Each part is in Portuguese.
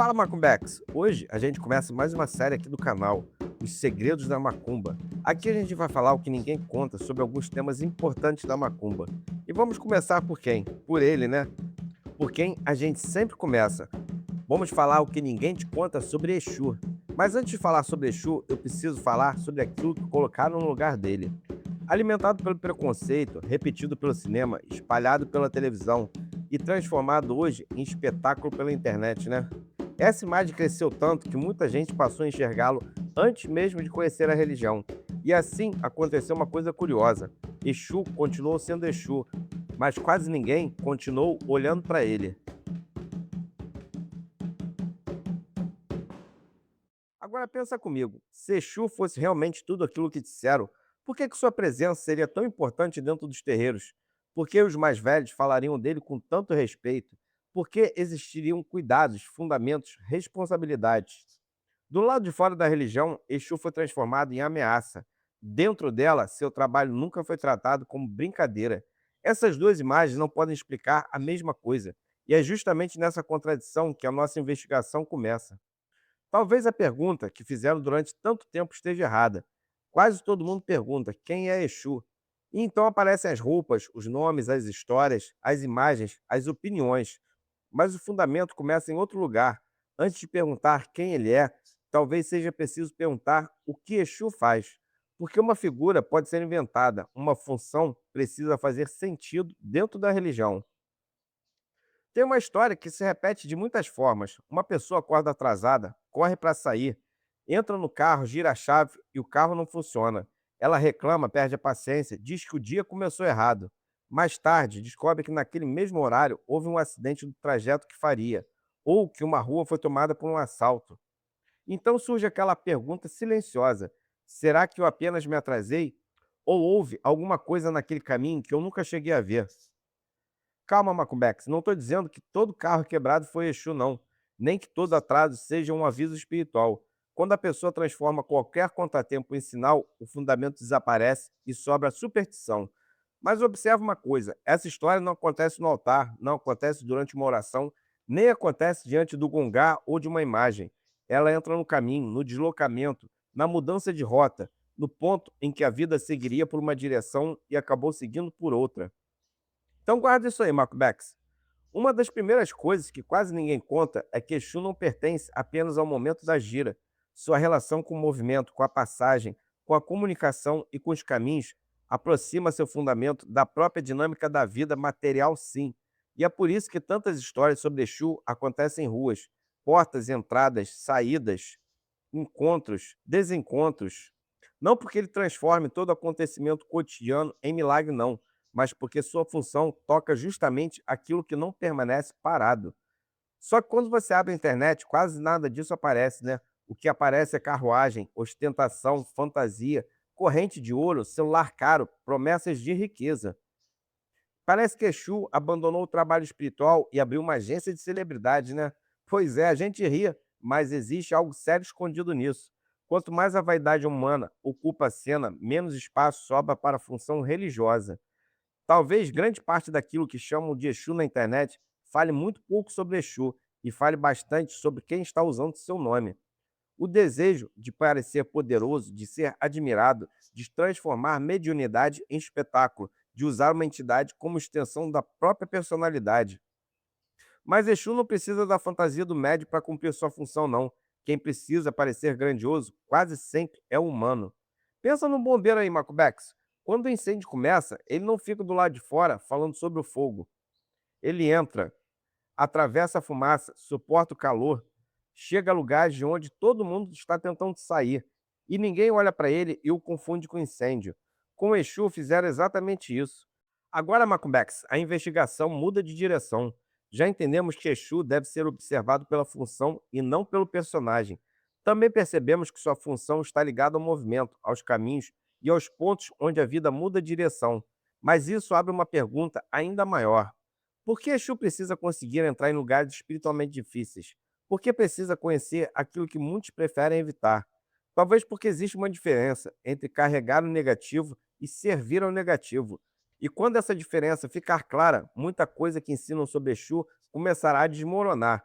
Fala Macumbex! Hoje a gente começa mais uma série aqui do canal, Os Segredos da Macumba. Aqui a gente vai falar o que ninguém conta sobre alguns temas importantes da Macumba. E vamos começar por quem? Por ele, né? Por quem a gente sempre começa. Vamos falar o que ninguém te conta sobre Exu. Mas antes de falar sobre Exu, eu preciso falar sobre aquilo que colocaram no lugar dele. Alimentado pelo preconceito, repetido pelo cinema, espalhado pela televisão e transformado hoje em espetáculo pela internet, né? Essa imagem cresceu tanto que muita gente passou a enxergá-lo antes mesmo de conhecer a religião. E assim aconteceu uma coisa curiosa: Exu continuou sendo Exu, mas quase ninguém continuou olhando para ele. Agora pensa comigo, se Exu fosse realmente tudo aquilo que disseram, por que sua presença seria tão importante dentro dos terreiros? Por que os mais velhos falariam dele com tanto respeito? Por que existiriam cuidados, fundamentos, responsabilidades? Do lado de fora da religião, Exu foi transformado em ameaça. Dentro dela, seu trabalho nunca foi tratado como brincadeira. Essas duas imagens não podem explicar a mesma coisa. E é justamente nessa contradição que a nossa investigação começa. Talvez a pergunta que fizeram durante tanto tempo esteja errada. Quase todo mundo pergunta quem é Exu. E então aparecem as roupas, os nomes, as histórias, as imagens, as opiniões. Mas o fundamento começa em outro lugar. Antes de perguntar quem ele é, talvez seja preciso perguntar o que Exu faz. Porque uma figura pode ser inventada, uma função precisa fazer sentido dentro da religião. Tem uma história que se repete de muitas formas. Uma pessoa acorda atrasada, corre para sair, entra no carro, gira a chave e o carro não funciona. Ela reclama, perde a paciência, diz que o dia começou errado. Mais tarde, descobre que naquele mesmo horário houve um acidente do trajeto que faria, ou que uma rua foi tomada por um assalto. Então surge aquela pergunta silenciosa: será que eu apenas me atrasei? Ou houve alguma coisa naquele caminho que eu nunca cheguei a ver? Calma, Macubex, não estou dizendo que todo carro quebrado foi Exu, não. Nem que todo atraso seja um aviso espiritual. Quando a pessoa transforma qualquer contratempo em sinal, o fundamento desaparece e sobra a superstição. Mas observe uma coisa: essa história não acontece no altar, não acontece durante uma oração, nem acontece diante do gongá ou de uma imagem. Ela entra no caminho, no deslocamento, na mudança de rota, no ponto em que a vida seguiria por uma direção e acabou seguindo por outra. Então guarda isso aí, Macbex. Uma das primeiras coisas que quase ninguém conta é que Exu não pertence apenas ao momento da gira. Sua relação com o movimento, com a passagem, com a comunicação e com os caminhos aproxima seu fundamento da própria dinâmica da vida material, sim. E é por isso que tantas histórias sobre Exu acontecem em ruas, portas, entradas, saídas, encontros, desencontros. Não porque ele transforme todo acontecimento cotidiano em milagre, não, mas porque sua função toca justamente aquilo que não permanece parado. Só que quando você abre a internet, quase nada disso aparece, né? O que aparece é carruagem, ostentação, fantasia, corrente de ouro, celular caro, promessas de riqueza. Parece que Exu abandonou o trabalho espiritual e abriu uma agência de celebridade, né? Pois é, a gente ria, mas existe algo sério escondido nisso. Quanto mais a vaidade humana ocupa a cena, menos espaço sobra para a função religiosa. Talvez grande parte daquilo que chamam de Exu na internet fale muito pouco sobre Exu e fale bastante sobre quem está usando seu nome. O desejo de parecer poderoso, de ser admirado, de transformar mediunidade em espetáculo, de usar uma entidade como extensão da própria personalidade. Mas Exu não precisa da fantasia do médium para cumprir sua função, não. Quem precisa parecer grandioso quase sempre é o humano. Pensa no bombeiro aí, Macubex. Quando o incêndio começa, ele não fica do lado de fora falando sobre o fogo. Ele entra, atravessa a fumaça, suporta o calor, chega a lugares de onde todo mundo está tentando sair, e ninguém olha para ele e o confunde com incêndio. Com o Exu fizeram exatamente isso. Agora, Macumbex, a investigação muda de direção. Já entendemos que Exu deve ser observado pela função e não pelo personagem. Também percebemos que sua função está ligada ao movimento, aos caminhos e aos pontos onde a vida muda de direção. Mas isso abre uma pergunta ainda maior. Por que Exu precisa conseguir entrar em lugares espiritualmente difíceis? Por que precisa conhecer aquilo que muitos preferem evitar? Talvez porque existe uma diferença entre carregar o negativo e servir ao negativo. E quando essa diferença ficar clara, muita coisa que ensinam sobre Exu começará a desmoronar.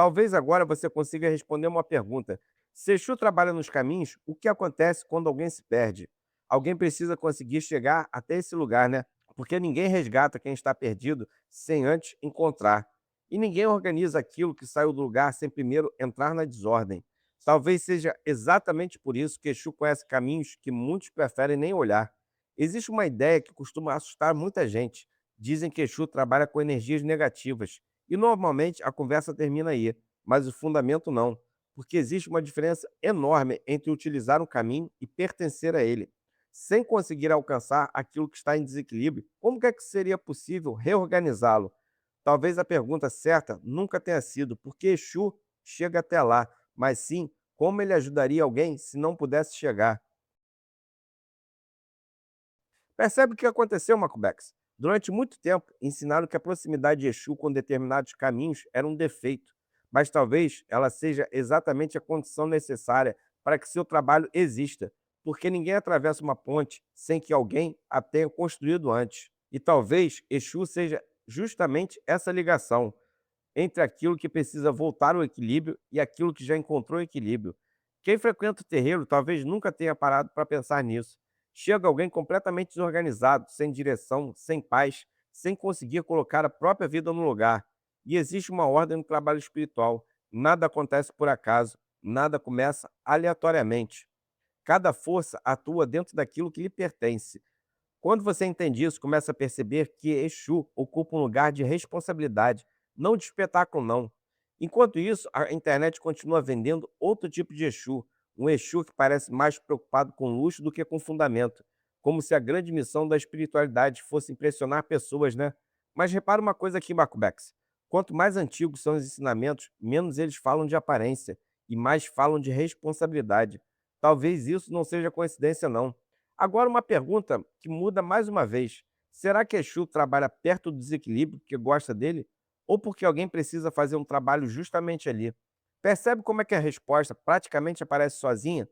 Talvez agora você consiga responder uma pergunta. Se Exu trabalha nos caminhos, o que acontece quando alguém se perde? Alguém precisa conseguir chegar até esse lugar, né? Porque ninguém resgata quem está perdido sem antes encontrar. E ninguém organiza aquilo que saiu do lugar sem primeiro entrar na desordem. Talvez seja exatamente por isso que Exu conhece caminhos que muitos preferem nem olhar. Existe uma ideia que costuma assustar muita gente. Dizem que Exu trabalha com energias negativas. E normalmente a conversa termina aí, mas o fundamento não, porque existe uma diferença enorme entre utilizar um caminho e pertencer a ele. Sem conseguir alcançar aquilo que está em desequilíbrio, como que é que seria possível reorganizá-lo? Talvez a pergunta certa nunca tenha sido por que Exu chega até lá, mas sim como ele ajudaria alguém se não pudesse chegar. Percebe o que aconteceu, Macubex? Durante muito tempo, ensinaram que a proximidade de Exu com determinados caminhos era um defeito, mas talvez ela seja exatamente a condição necessária para que seu trabalho exista, porque ninguém atravessa uma ponte sem que alguém a tenha construído antes. E talvez Exu seja justamente essa ligação entre aquilo que precisa voltar ao equilíbrio e aquilo que já encontrou equilíbrio. Quem frequenta o terreiro talvez nunca tenha parado para pensar nisso. Chega alguém completamente desorganizado, sem direção, sem paz, sem conseguir colocar a própria vida no lugar. E existe uma ordem no trabalho espiritual. Nada acontece por acaso, nada começa aleatoriamente. Cada força atua dentro daquilo que lhe pertence. Quando você entende isso, começa a perceber que Exu ocupa um lugar de responsabilidade, não de espetáculo, não. Enquanto isso, a internet continua vendendo outro tipo de Exu, um Exu que parece mais preocupado com luxo do que com fundamento, como se a grande missão da espiritualidade fosse impressionar pessoas, né? Mas repara uma coisa aqui, Marcobex. Quanto mais antigos são os ensinamentos, menos eles falam de aparência e mais falam de responsabilidade. Talvez isso não seja coincidência, não. Agora uma pergunta que muda mais uma vez. Será que Exu trabalha perto do desequilíbrio porque gosta dele? Ou porque alguém precisa fazer um trabalho justamente ali? Percebe como é que a resposta praticamente aparece sozinha?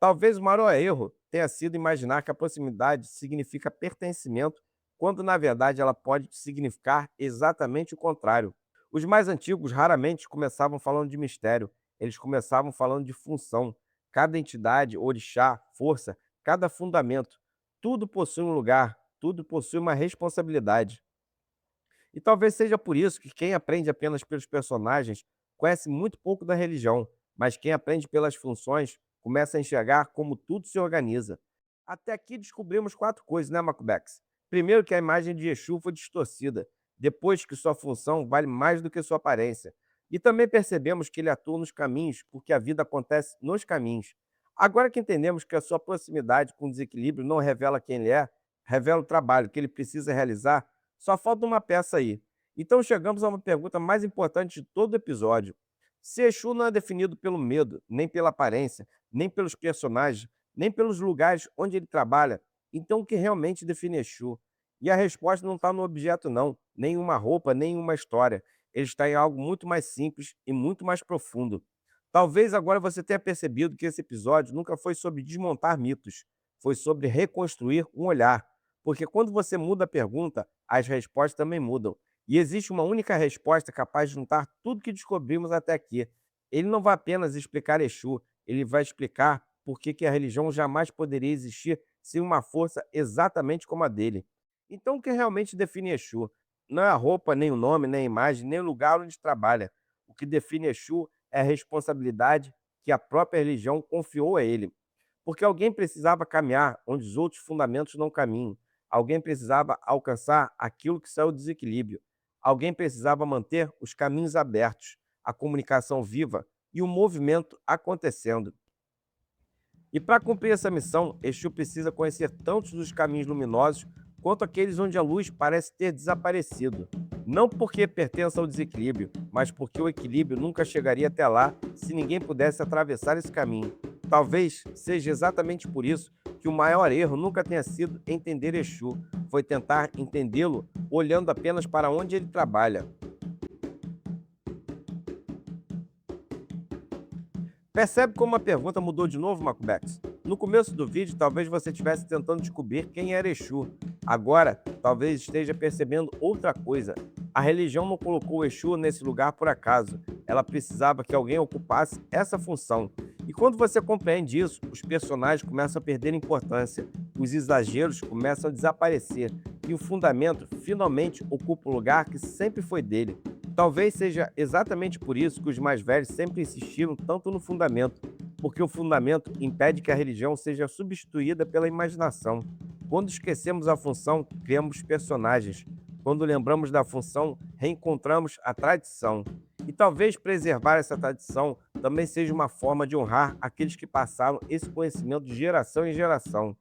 Talvez o maior erro tenha sido imaginar que a proximidade significa pertencimento, quando na verdade ela pode significar exatamente o contrário. Os mais antigos raramente começavam falando de mistério, eles começavam falando de função. Cada entidade, orixá, força, cada fundamento, tudo possui um lugar, tudo possui uma responsabilidade. E talvez seja por isso que quem aprende apenas pelos personagens conhece muito pouco da religião, mas quem aprende pelas funções começa a enxergar como tudo se organiza. Até aqui descobrimos quatro coisas, né, Macubex? Primeiro, que a imagem de Exu foi distorcida. Depois, que sua função vale mais do que sua aparência. E também percebemos que ele atua nos caminhos, porque a vida acontece nos caminhos. Agora que entendemos que a sua proximidade com o desequilíbrio não revela quem ele é, revela o trabalho que ele precisa realizar, só falta uma peça aí. Então chegamos a uma pergunta mais importante de todo o episódio. Se Exu não é definido pelo medo, nem pela aparência, nem pelos personagens, nem pelos lugares onde ele trabalha, então o que realmente define Exu? E a resposta não está no objeto, não, nem em uma roupa, nem em uma história. Ele está em algo muito mais simples e muito mais profundo. Talvez agora você tenha percebido que esse episódio nunca foi sobre desmontar mitos, foi sobre reconstruir um olhar. Porque quando você muda a pergunta, as respostas também mudam. E existe uma única resposta capaz de juntar tudo que descobrimos até aqui. Ele não vai apenas explicar Exu, ele vai explicar por que que a religião jamais poderia existir sem uma força exatamente como a dele. Então, o que realmente define Exu? Não é a roupa, nem o nome, nem a imagem, nem o lugar onde trabalha. O que define Exu é a responsabilidade que a própria religião confiou a ele. Porque alguém precisava caminhar onde os outros fundamentos não caminham. Alguém precisava alcançar aquilo que saiu do desequilíbrio. Alguém precisava manter os caminhos abertos, a comunicação viva e o movimento acontecendo. E para cumprir essa missão, Exu precisa conhecer tantos dos caminhos luminosos quanto aqueles onde a luz parece ter desaparecido. Não porque pertença ao desequilíbrio, mas porque o equilíbrio nunca chegaria até lá se ninguém pudesse atravessar esse caminho. Talvez seja exatamente por isso que o maior erro nunca tenha sido entender Exu, foi tentar entendê-lo olhando apenas para onde ele trabalha. Percebe como a pergunta mudou de novo, Macubex? No começo do vídeo, talvez você estivesse tentando descobrir quem era Exu. Agora, talvez esteja percebendo outra coisa. A religião não colocou Exu nesse lugar por acaso. ela precisava que alguém ocupasse essa função. E quando você compreende isso, os personagens começam a perder importância, os exageros começam a desaparecer e o fundamento finalmente ocupa o lugar que sempre foi dele. Talvez seja exatamente por isso que os mais velhos sempre insistiram tanto no fundamento, porque o fundamento impede que a religião seja substituída pela imaginação. Quando esquecemos a função, criamos personagens. Quando lembramos da função, reencontramos a tradição. E talvez preservar essa tradição também seja uma forma de honrar aqueles que passaram esse conhecimento de geração em geração.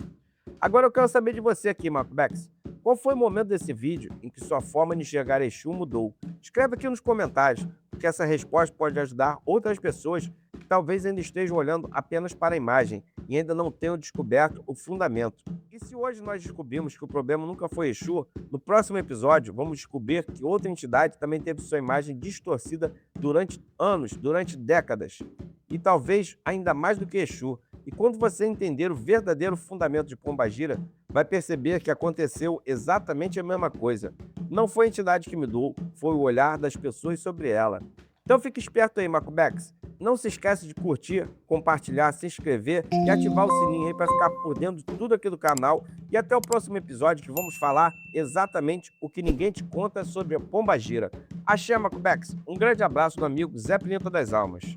Agora eu quero saber de você aqui, Marco Bex. Qual foi o momento desse vídeo em que sua forma de enxergar Exu mudou? Escreve aqui nos comentários, porque essa resposta pode ajudar outras pessoas que talvez ainda estejam olhando apenas para a imagem e ainda não tenham descoberto o fundamento. E se hoje nós descobrimos que o problema nunca foi Exu, no próximo episódio vamos descobrir que outra entidade também teve sua imagem distorcida durante anos, durante décadas. E talvez ainda mais do que Exu. E quando você entender o verdadeiro fundamento de Pombagira, vai perceber que aconteceu exatamente a mesma coisa. Não foi a entidade que mudou, foi o olhar das pessoas sobre ela. Então fique esperto aí, Macubex. Não se esquece de curtir, compartilhar, se inscrever e ativar o sininho aí para ficar por dentro de tudo aqui do canal. E até o próximo episódio que vamos falar exatamente o que ninguém te conta sobre a Pombagira. Axé, Macubex. Um grande abraço do amigo Zé Pineta das Almas.